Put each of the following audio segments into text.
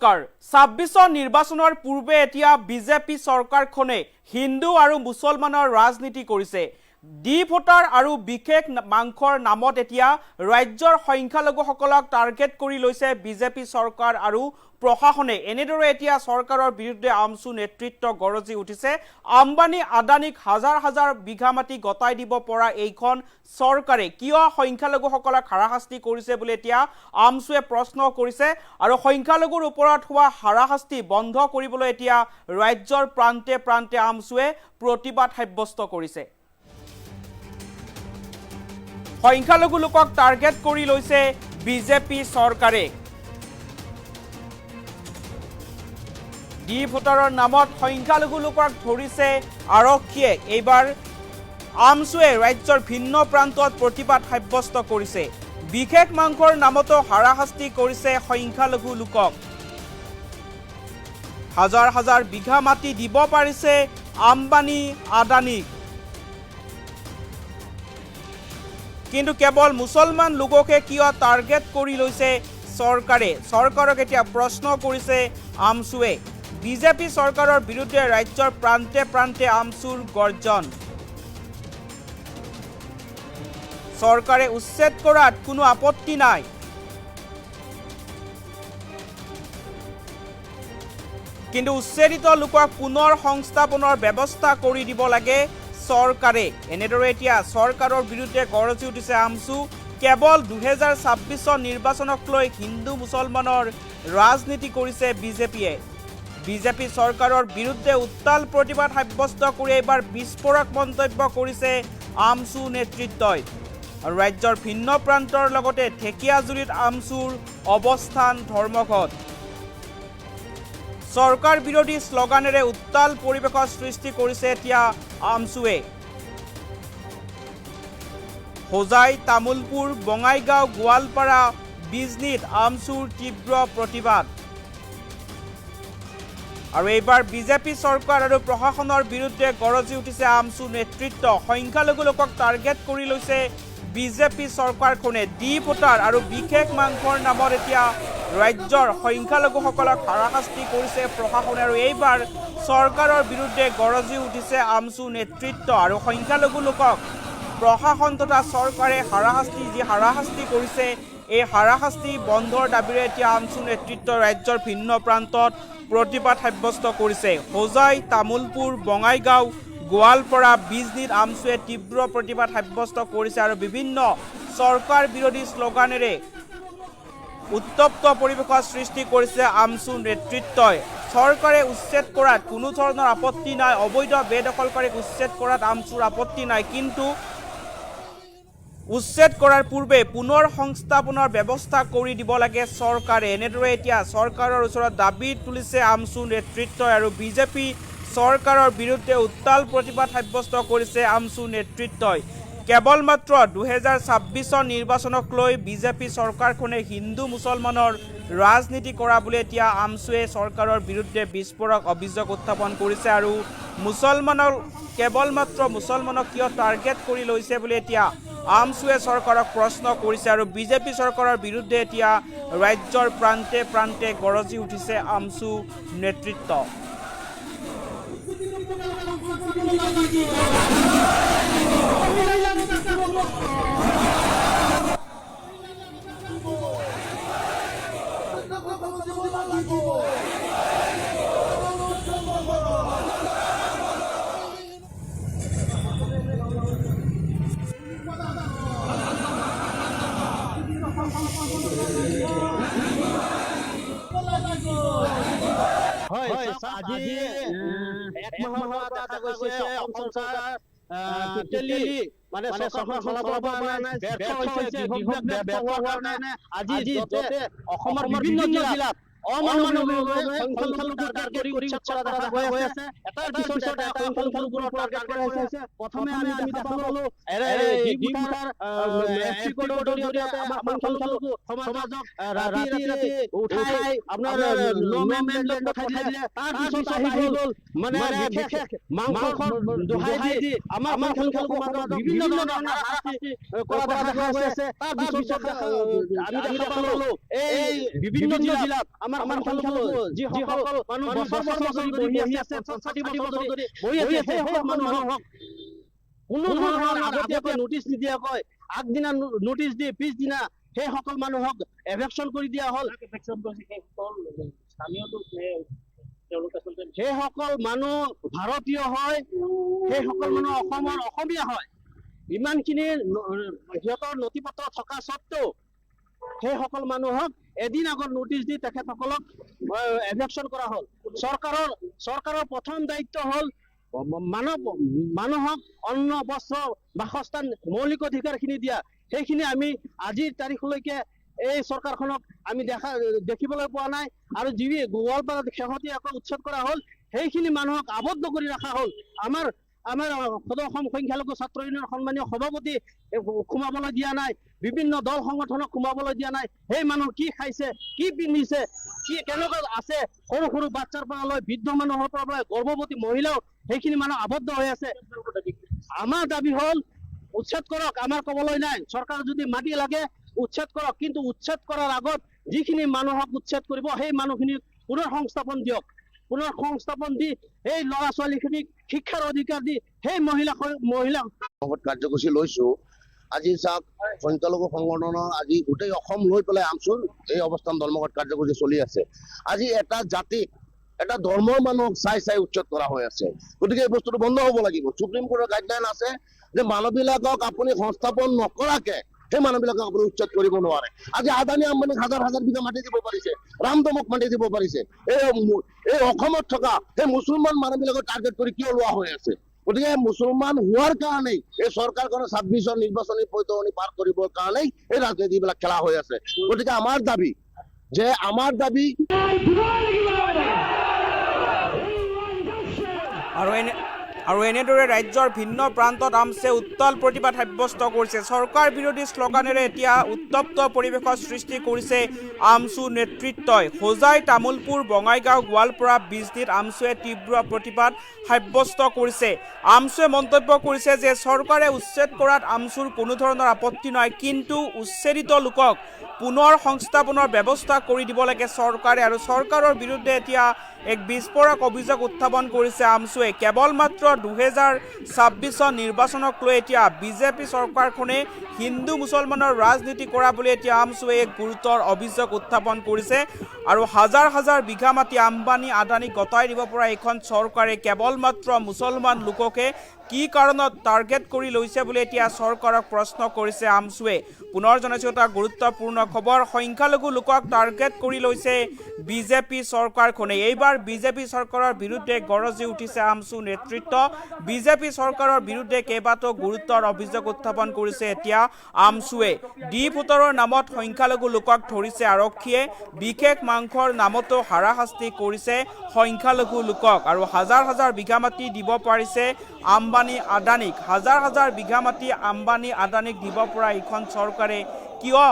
26 নিৰ্বাচনৰ পূৰ্বে এতিয়া বিজেপি চৰকাৰখনে হিন্দু আৰু মুছলমানৰ ৰাজনীতি কৰিছে। ডি ভোটাৰ আৰু বিশেষ মাংসৰ নামত এতিয়া ৰাজ্যৰ সংখ্যালঘুসকলক টাৰ্গেট কৰি লৈছে বিজেপি চৰকাৰ আৰু প্ৰশাসনে। এনেদৰে এতিয়া চৰকাৰৰ বিৰুদ্ধে আমছু নেতৃত্ব গৰজি উঠিছে। আম্বানী আদানীক হাজাৰ হাজাৰ বিঘা মাটি গতাই দিব পৰা এইখন চৰকাৰে কিয় সংখ্যালঘুসকলক হাৰাশাস্তি কৰিছে বুলি এতিয়া আমছুৱে প্ৰশ্ন কৰিছে। আৰু সংখ্যালঘুৰ ওপৰত হোৱা হাৰাশাস্তি বন্ধ কৰিবলৈ এতিয়া ৰাজ্যৰ প্ৰান্তে প্ৰান্তে আমছুৱে প্ৰতিবাদ সাব্যস্ত কৰিছে। সংখ্যালঘু লোকক টাৰ্গেট কৰি লৈছে বিজেপি চৰকাৰে। ডি ভোটাৰৰ নামত সংখ্যালঘু লোকক ধৰিছে আৰক্ষীয়ে। এইবাৰ আমছুৱে ৰাজ্যৰ ভিন্ন প্ৰান্তত প্ৰতিবাদ সাব্যস্ত কৰিছে। বিশেষ মাংসৰ নামতো হাৰাশাস্তি কৰিছে সংখ্যালঘু লোকক। হাজাৰ হাজাৰ বিঘা মাটি দিব পাৰিছে আম্বানী আদানীক, কিন্তু কেৱল মুছলমান লোককে কিয় টাৰ্গেট কৰি লৈছে চৰকাৰে? চৰকাৰক এতিয়া প্ৰশ্ন কৰিছে আমছুৱে। বিজেপি চৰকাৰৰ বিৰুদ্ধে ৰাজ্যৰ প্ৰান্তে প্ৰান্তে আমছুৰ গৰ্জন। চৰকাৰে উচ্ছেদ কৰাত কোনো আপত্তি নাই, কিন্তু উচ্ছেদিত লোকক পুনৰ সংস্থাপনৰ ব্যৱস্থা কৰি দিব লাগে চৰকাৰে। এনেদৰে এতিয়া চৰকাৰৰ বিৰুদ্ধে গৰজি উঠিছে আমছু। কেৱল 2026 নিৰ্বাচনক লৈ হিন্দু মুছলমানৰ ৰাজনীতি কৰিছে বিজেপিয়ে। বিজেপি চৰকাৰৰ বিৰুদ্ধে উত্তাল প্ৰতিবাদ সাব্যস্ত কৰি এইবাৰ বিস্ফোৰক মন্তব্য কৰিছে আমছু নেতৃত্বই। আৰু ৰাজ্যৰ ভিন্ন প্ৰান্তৰ লগতে ঢেকিয়াজুলিত আমছুৰ অৱস্থান ধৰ্মঘট। চৰকাৰ বিৰোধী শ্লোগানেৰে উত্তাল পৰিৱেশৰ সৃষ্টি কৰিছে এতিয়া আমছুৱে। হোজাই, তামুলপুৰ, বঙাইগাঁও, গোৱালপাৰা, বিজনীত আমছুৰ তীব্ৰ প্ৰতিবাদ। আৰু এইবাৰ বিজেপি চৰকাৰ আৰু প্ৰশাসনৰ বিৰুদ্ধে গৰজি উঠিছে আমছু নেতৃত্ব। সংখ্যালঘু লোকক টাৰ্গেট কৰি লৈছে বিজেপি চৰকাৰখনে। ডি ভোটাৰ আৰু বিশেষ মাংসৰ নামত এতিয়া ৰাজ্যৰ সংখ্যালঘুসকলক হাৰাশাস্তি কৰিছে প্ৰশাসনে। আৰু এইবাৰ চৰকাৰৰ বিৰুদ্ধে গৰজি উঠিছে আমছু নেতৃত্ব। আৰু সংখ্যালঘু লোকক প্ৰশাসন তথা চৰকাৰে হাৰাশাস্তি কৰিছে, এই হাৰাশাস্তি বন্ধৰ দাবীৰে এতিয়া আমছু নেতৃত্ব ৰাজ্যৰ ভিন্ন প্ৰান্তত প্ৰতিবাদ সাব্যস্ত কৰিছে। হোজাই, তামুলপুৰ, বঙাইগাঁও, গোৱালপাৰা, বিজনীত আমছুৱে তীব্ৰ প্ৰতিবাদ সাব্যস্ত কৰিছে আৰু বিভিন্ন চৰকাৰ বিৰোধী শ্লোগানেৰে উত্তপ্ত পৰিৱেশৰ সৃষ্টি কৰিছে আমছু নেতৃত্বই। চৰকাৰে উচ্ছেদ কৰাত কোনো ধৰণৰ আপত্তি নাই, অবৈধ বেদখলকাৰীক উচ্ছেদ কৰাত আমছুৰ আপত্তি নাই, কিন্তু উচ্ছেদ কৰাৰ পূৰ্বে পুনৰ সংস্থাপনৰ ব্যৱস্থা কৰি দিব লাগে চৰকাৰে। এনেদৰে এতিয়া চৰকাৰৰ ওচৰত দাবী তুলিছে আমছু নেতৃত্বই। আৰু বিজেপি চৰকাৰৰ বিৰুদ্ধে উত্তাল প্ৰতিবাদ সাব্যস্ত কৰিছে আমছু নেতৃত্বই। কেৱল মাত্ৰ 2026 নিৰ্বাচনক লৈ বিজেপি চৰকাৰখনে হিন্দু মুছলমানৰ ৰাজনীতি কৰা বুলি এতিয়া আমছুৱে চৰকাৰৰ বিৰুদ্ধে বিস্ফোৰক অভিযোগ উত্থাপন কৰিছে। আৰু কেৱল মাত্ৰ মুছলমানক কিয় টাৰ্গেট কৰি লৈছে বুলি এতিয়া আমছুৱে চৰকাৰক প্ৰশ্ন কৰিছে। আৰু বিজেপি চৰকাৰৰ বিৰুদ্ধে এতিয়া ৰাজ্যৰ প্ৰান্তে প্ৰান্তে গৰজি উঠিছে আমছু নেতৃত্ব। আজি এক মাহৰ দেখা গৈছে অসম চৰকাৰ মানে চৰকাৰ চলাব পৰা নাই, ব্যৰ্থ হৈছে, ব্যৰ্থ হোৱাৰ কাৰণে আজি য'তে অসমৰ বিভিন্ন জিলাত সংখ্যালঘু টাৰ্গেট কৰি উচ্ছেদ কৰা দেখা গৈ আছে। এটাৰ পিছত এটা সংখ্যালঘুৰ টাৰ্গেট কৰা হৈছে। প্ৰথমে আমি দেখা পালো ডি ভোটাৰ এছচি কোডৰ জৰিয়তে আমাৰ সংখ্যালঘু সমাজক ৰাতি উঠাই আপোনাৰ ন'মেনলেণ্ড পঠাই দিলে। তাৰ পিছত আহি গ'ল মানে বিশেষ মাংসৰ দোহাই দি আমাৰ সংখ্যালঘু সমাজক বিভিন্ন ধৰণৰ হাৰাশাস্তি কৰা দেখা গৈ আছে। তাৰ পিছত আমি দেখা পালো এই বিভিন্ন জিলাত আমাৰ আমাৰ সংখ্যালঘু যিসকল মানুহ বছৰ বছৰ ধৰি বহি আছে 60 বছৰ ধৰি বহি আছে সেই সকল মানুহক কোনো ধৰণৰ আগতীয়াকৈ নোটিছ নিদিয়াকৈ আগদিনা নোটিছ দি পিছদিনা সেই সকল মানুহক এভেকশ্যন কৰি দিয়া হ'ল। সেই সকল মানুহ ভাৰতীয় হয়, সেই সকল মানুহ অসমৰ অসমীয়া হয়। ইমানখিনি সিহঁতৰ নথি পত্ৰ থকা স্বত্বেও সেই সকল মানুহক এদিন আগত নোটিছ দি তেখেতসকলক এভেকশ্যন কৰা হ'ল। চৰকাৰৰ প্ৰথম দায়িত্ব হ'ল মানুহক অন্ন বস্ত্ৰ বাসস্থান মৌলিক অধিকাৰখিনি দিয়া। সেইখিনি আমি আজিৰ তাৰিখলৈকে এই চৰকাৰখনক আমি দেখিবলৈ পোৱা নাই। আৰু যি গোৱালপাৰাত শেহতীয়াকৈ উচ্ছেদ কৰা হ'ল সেইখিনি মানুহক আবদ্ধ কৰি ৰখা হ'ল। আমাৰ অসম সংখ্যালঘু ছাত্ৰ ইউনিয়নৰ সন্মানীয় সভাপতি সোমাবলৈ দিয়া নাই, বিভিন্ন দল সংগঠনক সোমাবলৈ দিয়া নাই। সেই মানুহ কি খাইছে, কি পিন্ধিছে, কি কেনেকুৱা আছে, সৰু সৰু বাচ্চাৰ পৰা লৈ বৃদ্ধ মানুহৰ পৰা লৈ গৰ্ভৱতী মহিলাও সেইখিনি মানুহ আবদ্ধ হৈ আছে। আমাৰ দাবী হ'ল উচ্ছেদ কৰক, আমাৰ ক'বলৈ নাই। চৰকাৰ যদি মাটি লাগে উচ্ছেদ কৰক, কিন্তু উচ্ছেদ কৰাৰ আগত যিখিনি মানুহক উচ্ছেদ কৰিব সেই মানুহখিনিক পুনৰ সংস্থাপন দিয়ক। পুনৰ সংস্থাপন দি এই ল'ৰা ছোৱালীখিনিক শিক্ষাৰ অধিকাৰ দি সেই মহিলা কাৰ্যসূচী লৈছো। আজি চাওক সংখ্যালঘু সংগঠনৰ আজি গোটেই অসম লৈ পেলাই আমচুৰ এই অৱস্থান ধৰ্মঘট কাৰ্যসূচী চলি আছে। আজি এটা জাতিক এটা ধৰ্মৰ মানুহক চাই উচ্ছেদ কৰা হৈ আছে। গতিকে এই বস্তুটো বন্ধ হ'ব লাগিব। সুপ্ৰিম কোৰ্টৰ গাইডলাইন আছে যে মানুহবিলাকক আপুনি সংস্থাপন নকৰাকে সেই মানুহবিলাকক আপুনি উচ্ছেদ কৰিব নোৱাৰে। আজি আদানী আম্বানীক হাজাৰ হাজাৰ বিঘা মাটি দিব পাৰিছে, ৰামদমক মাটি দিব পাৰিছে। এই অসমত থকা সেই মুছলমান মানুহবিলাকক টাৰ্গেট কৰি কিয় লোৱা হৈ আছে? গতিকে মুছলমান হোৱাৰ কাৰণেই এই চৰকাৰখনে 26ৰ নিৰ্বাচনী পৈতৰণি পাৰ কৰিবৰ কাৰণেই এই ৰাজনীতিবিলাক খেলা হৈ আছে। গতিকে আমাৰ দাবী আৰু এনেদৰে ৰাজ্যৰ ভিন্ন প্ৰান্তত আমছে উত্তাল প্ৰতিবাদ সাব্যস্ত কৰিছে। চৰকাৰ বিৰোধী শ্লোগানেৰে এতিয়া উত্তপ্ত পৰিৱেশৰ সৃষ্টি কৰিছে আমচু নেতৃত্বই। হোজাই, তামুলপুৰ, বঙাইগাঁও, গোৱালপাৰা, বিজনীত আমচুৱে তীব্ৰ প্ৰতিবাদ সাব্যস্ত কৰিছে। আমচুৱে মন্তব্য কৰিছে যে চৰকাৰে উচ্ছেদ কৰাত আমচুৰ কোনো ধৰণৰ আপত্তি নাই, কিন্তু উচ্ছেদিত লোকক পুনৰ সংস্থাপনৰ ব্যৱস্থা কৰি দিব লাগে চৰকাৰে। আৰু চৰকাৰৰ বিৰুদ্ধে এতিয়া এক বিস্ফোৰক অভিযোগ উত্থাপন কৰিছে আমচুৱে। কেৱল মাত্ৰ 2026 নিৰ্বাচনক লৈ এতিয়া বিজেপি চৰকাৰখনে হিন্দু মুছলমানৰ ৰাজনীতি কৰা বুলি এতিয়া আমচুৱে এক গুৰুতৰ অভিযোগ উত্থাপন কৰিছে। আৰু হাজাৰ হাজাৰ বিঘা মাটি আম্বানী আদানীক গতাই দিব পৰা এইখন চৰকাৰে কেৱল মাত্ৰ মুছলমান লোককে কি কাৰণত টাৰ্গেট কৰি লৈছে বুলি এতিয়া চৰকাৰক প্ৰশ্ন কৰিছে আমচুৱে। পুনৰ জনাইছোঁ এটা গুৰুত্বপূৰ্ণ খবৰ, সংখ্যালঘু লোকক টাৰ্গেট কৰি লৈছে বিজেপি চৰকাৰখনে। এইবাৰ বিজেপি চৰকাৰৰ বিৰুদ্ধে গৰজি উঠিছে আমচু নেতৃত্ব। বিজেপি চৰকাৰৰ বিৰুদ্ধে কেইবাটাও গুৰুতৰ অভিযোগ উত্থাপন কৰিছে এতিয়া আমচুৱে। ডি ভোটাৰৰ নামত সংখ্যালঘু লোকক ধৰিছে আৰক্ষীয়ে, বিশেষ মাংসৰ নামতো হাৰাশাস্তি কৰিছে সংখ্যালঘু লোকক। আৰু হাজাৰ হাজাৰ বিঘা মাটি দিব পাৰিছে আম্বানী আদানীক। হাজাৰ হাজাৰ বিঘা মাটি আম্বানী আদানীক দিব পৰা এইখন চৰকাৰে কিয়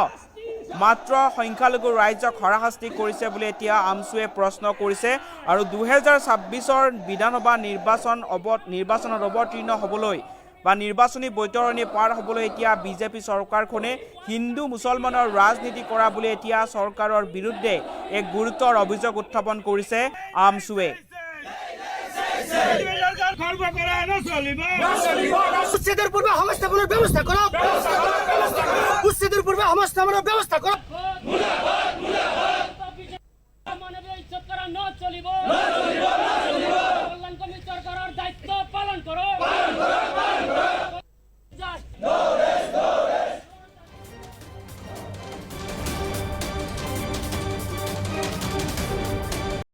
মাত্ৰ সংখ্যালঘু ৰাইজক হাৰাশাস্তি কৰিছে বুলি এতিয়া আমচুৱে প্ৰশ্ন কৰিছে। আৰু 2026 বিধানসভা নিৰ্বাচনত অৱতীৰ্ণ হ'বলৈ বা নিৰ্বাচনী বৈতৰণি পাৰ হ'বলৈ এতিয়া বিজেপি চৰকাৰখনে হিন্দু মুছলমানৰ ৰাজনীতি কৰা বুলি এতিয়া চৰকাৰৰ বিৰুদ্ধে এক গুৰুতৰ অভিযোগ উত্থাপন কৰিছে আমচুৱে। উচ্ছেদেৰ পূৰ্বে সংস্থাপনেৰ ব্যবস্থা কৰো, উচ্ছেদেৰ পূৰ্বে সংস্থাপনেৰ ব্যবস্থা কৰো।